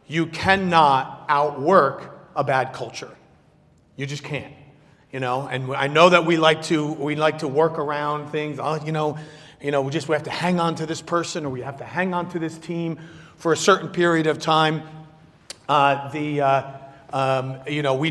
you cannot outwork a bad culture. You just can't, you know. And I know that we like to work around things. Oh, we have to hang on to this person, or we have to hang on to this team for a certain period of time. We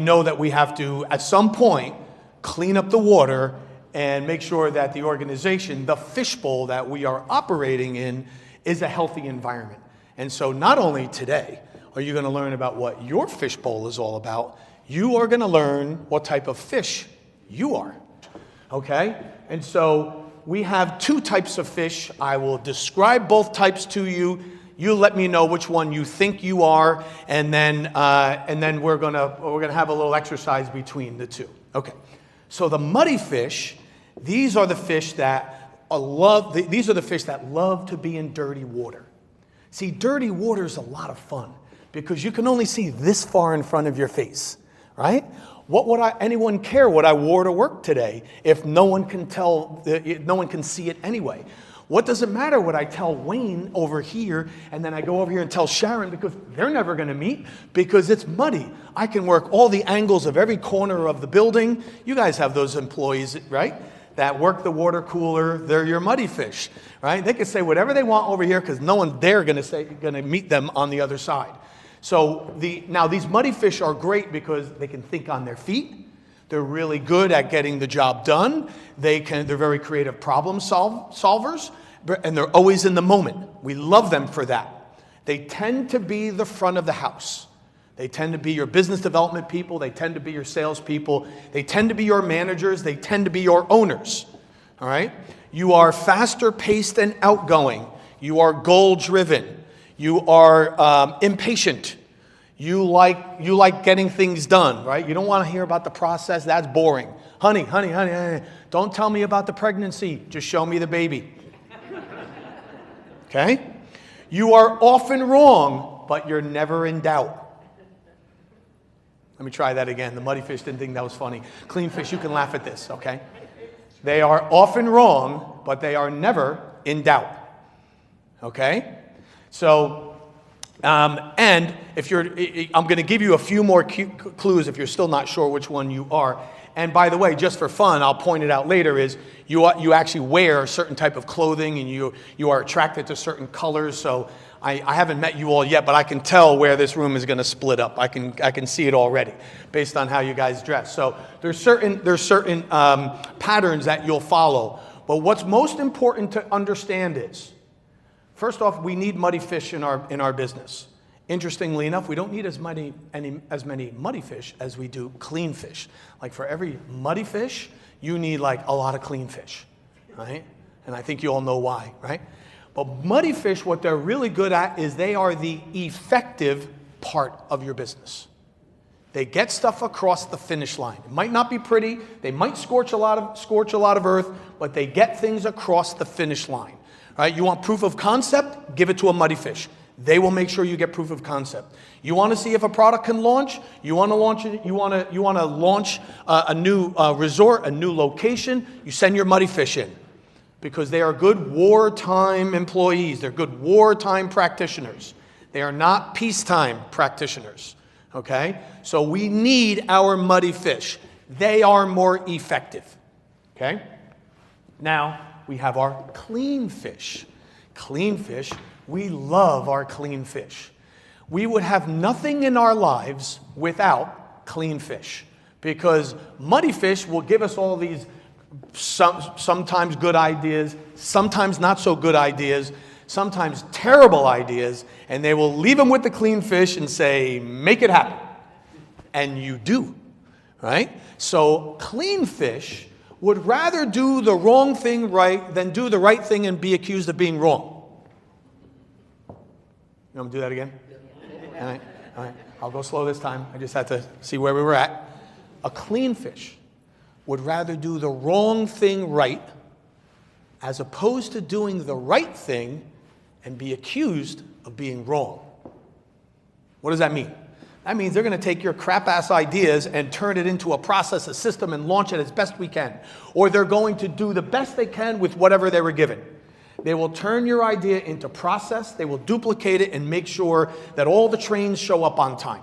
know that we have to, at some point, clean up the water and make sure that the organization, the fishbowl that we are operating in, is a healthy environment. And so not only today are you going to learn about what your fishbowl is all about, you are going to learn what type of fish you are. Okay? And so we have two types of fish. I will describe both types to you. You let me know which one you think you are, and then we're gonna have a little exercise between the two. Okay. So the muddy fish, these are the fish that love to be in dirty water. See, dirty water is a lot of fun because you can only see this far in front of your face, right? What would anyone care what I wore to work today if no one can see it anyway? What does it matter what I tell Wayne over here and then I go over here and tell Sharon, because they're never going to meet because it's muddy. I can work all the angles of every corner of the building. You guys have those employees, right, that work the water cooler. They're your muddy fish, right? They can say whatever they want over here because no one there going to meet them on the other side. So now these muddy fish are great because they can think on their feet. They're really good at getting the job done. They're very creative problem solvers, and they're always in the moment. We love them for that. They tend to be the front of the house. They tend to be your business development people. They tend to be your sales people. They tend to be your managers. They tend to be your owners. All right? You are faster paced and outgoing. You are goal driven. You are impatient. You like getting things done, right? You don't want to hear about the process. That's boring. Honey, don't tell me about the pregnancy. Just show me the baby. Okay? You are often wrong, but you're never in doubt. Let me try that again. The muddy fish didn't think that was funny. Clean fish, you can laugh at this, okay? They are often wrong, but they are never in doubt. Okay? So, and I'm going to give you a few more clues if you're still not sure which one you are. And by the way, just for fun, I'll point it out later, is you actually wear a certain type of clothing and you are attracted to certain colors. So I haven't met you all yet, but I can tell where this room is going to split up. I can see it already based on how you guys dress. So there's certain patterns that you'll follow. But what's most important to understand is, first off, we need muddy fish in our business. Interestingly enough, we don't need as many muddy fish as we do clean fish. Like for every muddy fish, you need like a lot of clean fish, right? And I think you all know why, right? But muddy fish, what they're really good at is they are the effective part of your business. They get stuff across the finish line. It might not be pretty. They might scorch a lot of earth, but they get things across the finish line. Right? You want proof of concept? Give it to a muddy fish. They will make sure you get proof of concept. You want to see if a product can launch? You want to launch a new resort, a new location? You send your muddy fish in, because they are good wartime employees. They're good wartime practitioners. They are not peacetime practitioners. Okay? So we need our muddy fish. They are more effective. Okay? Now, we have our clean fish. Clean fish, we love our clean fish. We would have nothing in our lives without clean fish, because muddy fish will give us all these sometimes good ideas, sometimes not so good ideas, sometimes terrible ideas, and they will leave them with the clean fish and say, make it happen. And you do, right? So clean fish would rather do the wrong thing right than do the right thing and be accused of being wrong. You want me to do that again? All right. I'll go slow this time. I just had to see where we were at. A clean fish would rather do the wrong thing right as opposed to doing the right thing and be accused of being wrong. What does that mean? That means they're going to take your crap-ass ideas and turn it into a process, a system, and launch it as best we can. Or they're going to do the best they can with whatever they were given. They will turn your idea into process. They will duplicate it and make sure that all the trains show up on time.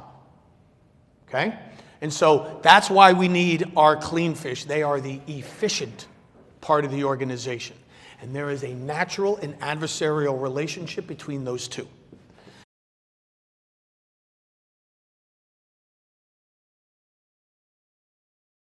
Okay? And so that's why we need our clean fish. They are the efficient part of the organization. And there is a natural and adversarial relationship between those two.